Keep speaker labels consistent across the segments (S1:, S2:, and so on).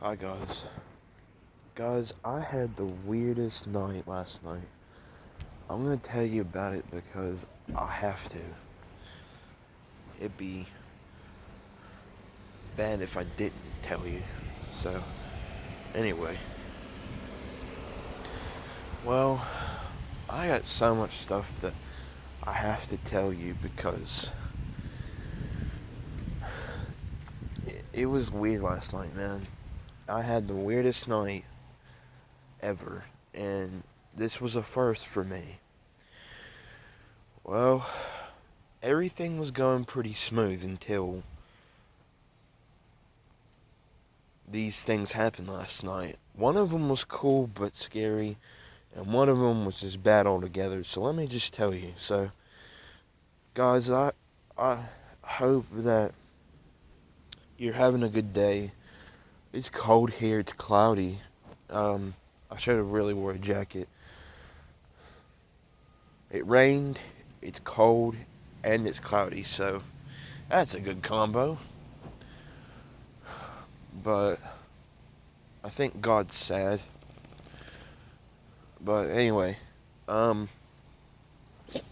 S1: Hi guys. Guys, I had the weirdest night last night. I'm gonna tell you about it because I have to. It'd be bad if I didn't tell you. So, anyway. Well, I got so much stuff that I have to tell you because it was weird last night, man. I had the weirdest night ever, and this was a first for me. Well, everything was going pretty smooth until these things happened last night. One of them was cool but scary, and one of them was just bad altogether. So let me just tell you. So, guys, I hope that you're having a good day. It's cold here. It's cloudy. I should have really wore a jacket. It rained. It's cold, and it's cloudy. So that's a good combo. But I think God's sad. But anyway,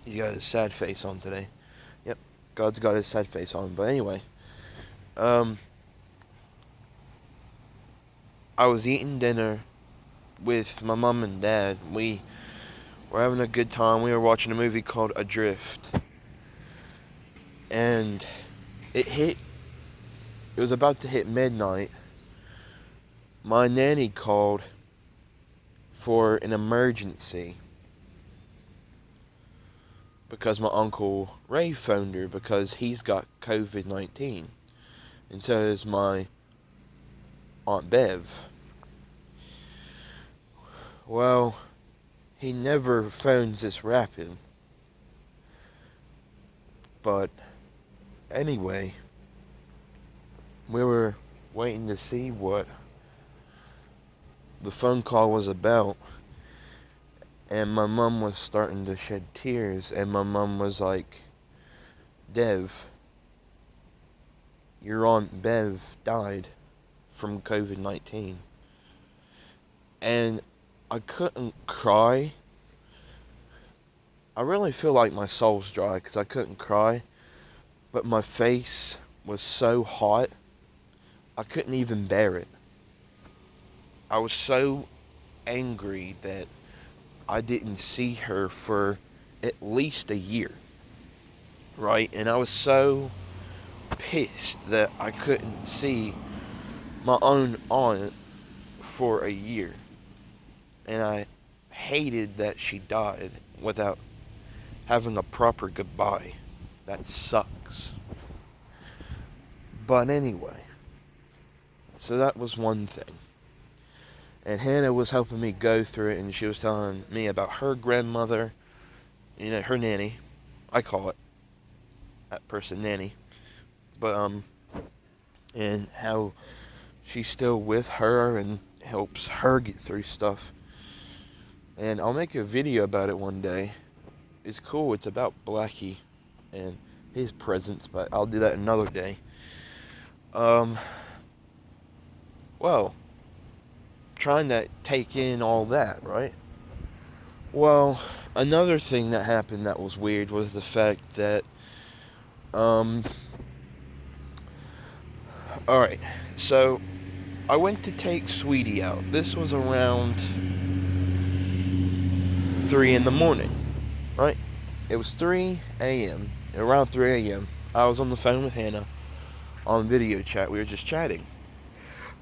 S1: he's got his sad face on today. Yep, God's got his sad face on. But anyway, um, I was eating dinner with my mom and dad. We were having a good time. We were watching a movie called Adrift. And it was about to hit midnight. My nanny called for an emergency because my Uncle Ray phoned her because he's got COVID-19. And so does my Aunt Bev. Well, he never phones this rapid. But anyway, we were waiting to see what the phone call was about. And my mom was starting to shed tears. And my mom was like, Dev, your Aunt Bev died from COVID-19. And I couldn't cry. I really feel like my soul's dry because I couldn't cry. But my face was so hot, I couldn't even bear it. I was so angry that I didn't see her for at least a year. Right? And I was so pissed that I couldn't see my own aunt for a year. And I hated that she died without having a proper goodbye. That sucks. But anyway, so that was one thing. And Hannah was helping me go through it, and she was telling me about her grandmother, her nanny. I call it that person nanny. But, and how she's still with her and helps her get through stuff. And I'll make a video about it one day. It's cool. It's about Blackie and his presence, but I'll do that another day. Well, trying to take in all that, right? Well, another thing that happened that was weird was the fact that, alright, so I went to take Sweetie out. This was around 3 in the morning, right? It was 3 a.m. Around 3 a.m. I was on the phone with Hannah on video chat. We were just chatting.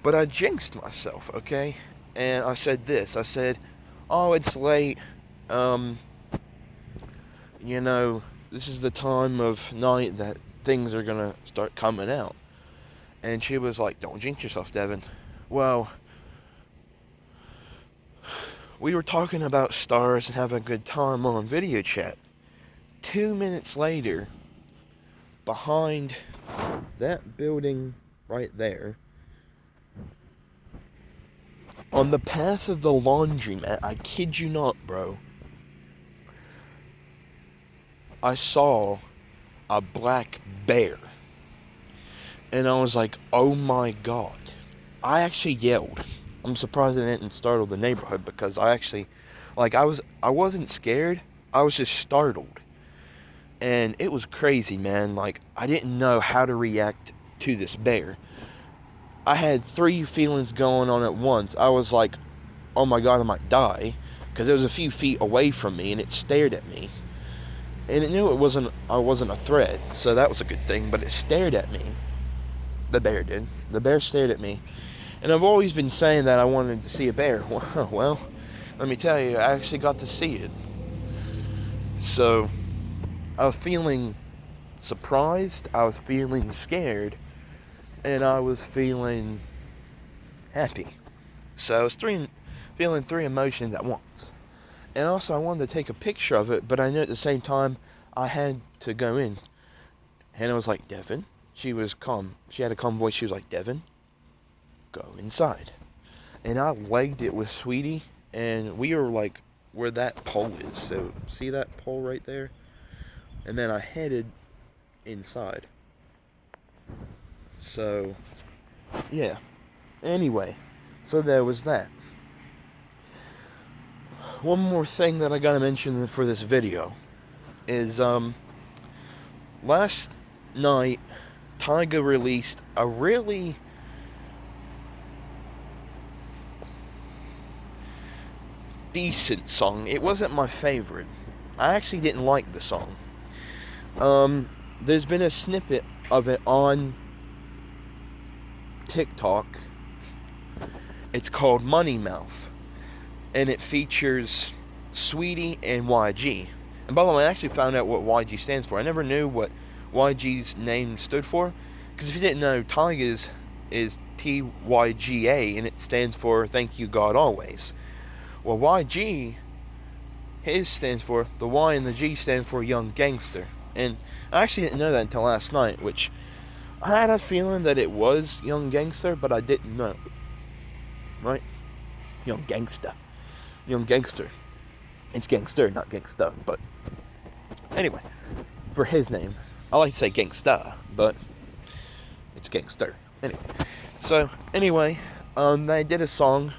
S1: But I jinxed myself, okay? And I said this. I said, oh, it's late. This is the time of night that things are going to start coming out. And she was like, don't jinx yourself, Devin. Well, we were talking about stars and having a good time on video chat. 2 minutes later, behind that building right there, on the path of the laundromat, I kid you not, bro, I saw a black bear. And I was like, oh my God. I actually yelled. I'm surprised it didn't startle the neighborhood because I actually, like, I wasn't scared. I was just startled. And it was crazy, man. Like, I didn't know how to react to this bear. I had three feelings going on at once. I was like, oh my god, I might die. Because it was a few feet away from me and it stared at me. And it knew I wasn't a threat, so that was a good thing, but it stared at me. The bear did. The bear stared at me. And I've always been saying that I wanted to see a bear. Well, let me tell you, I actually got to see it. So, I was feeling surprised, I was feeling scared, and I was feeling happy. So I was feeling three emotions at once. And also I wanted to take a picture of it, but I knew at the same time I had to go in. Hannah was like, Devin. She was calm. She had a calm voice. She was like, Devin, go inside. And I legged it with Sweetie, and we were like where that pole is. So see that pole right there? And then I headed inside. So, yeah. Anyway, so there was that. One more thing that I gotta mention for this video is, last night, Tyga released a really decent song. It wasn't my favorite. I actually didn't like the song. There's been a snippet of it on TikTok. It's called Money Mouth, and it features Sweetie and YG. And by the way, I actually found out what YG stands for. I never knew what YG's name stood for, because if you didn't know, Tyga's is TYGA, and it stands for Thank You God Always. Well, YG, his stands for, the Y and the G stand for Young Gangster. And I actually didn't know that until last night, which I had a feeling that it was Young Gangster, but I didn't know. Right? Young Gangster. Young Gangster. It's Gangster, not Gangsta, but anyway, for his name, I like to say Gangsta, but it's Gangster. Anyway, they did a song,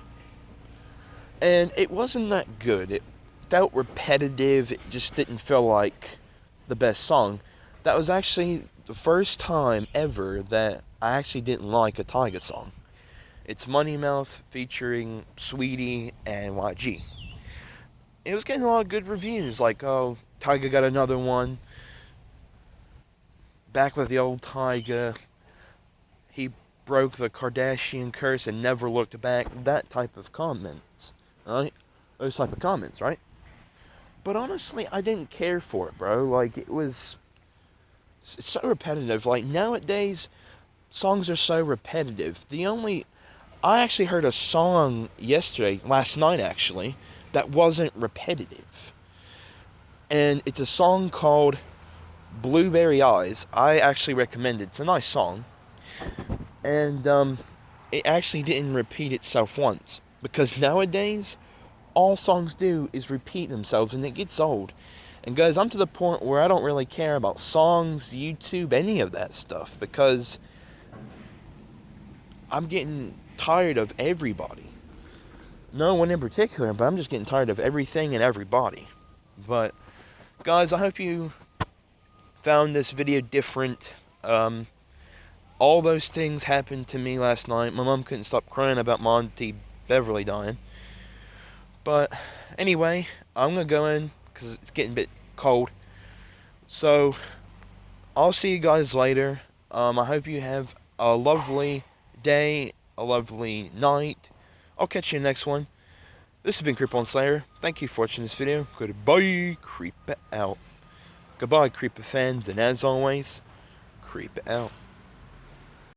S1: and it wasn't that good. It felt repetitive. It just didn't feel like the best song. That was actually the first time ever that I actually didn't like a Tyga song. It's Money Mouth featuring Sweetie and YG. It was getting a lot of good reviews, like, oh, Tyga got another one. Back with the old Tyga. He broke the Kardashian curse and never looked back. That type of comments, right? Those type of comments, right? But honestly, I didn't care for it, bro. Like, it's so repetitive. Like, nowadays, songs are so repetitive. I actually heard a song last night actually, that wasn't repetitive. And it's a song called Blueberry Eyes. I actually recommend it. It's a nice song. And, it actually didn't repeat itself once. Because nowadays, all songs do is repeat themselves, and it gets old. And guys, I'm to the point where I don't really care about songs, YouTube, any of that stuff, because I'm getting tired of everybody. No one in particular, but I'm just getting tired of everything and everybody. But guys, I hope you found this video different. All those things happened to me last night. My mom couldn't stop crying about my auntie Beverly dying. But anyway, I'm going to go in because it's getting a bit cold. So, I'll see you guys later. I hope you have a lovely day, a lovely night. I'll catch you in the next one. This has been Creep Slayer. Thank you for watching this video. Goodbye, creep out. Goodbye, creeper fans, and as always, creep out.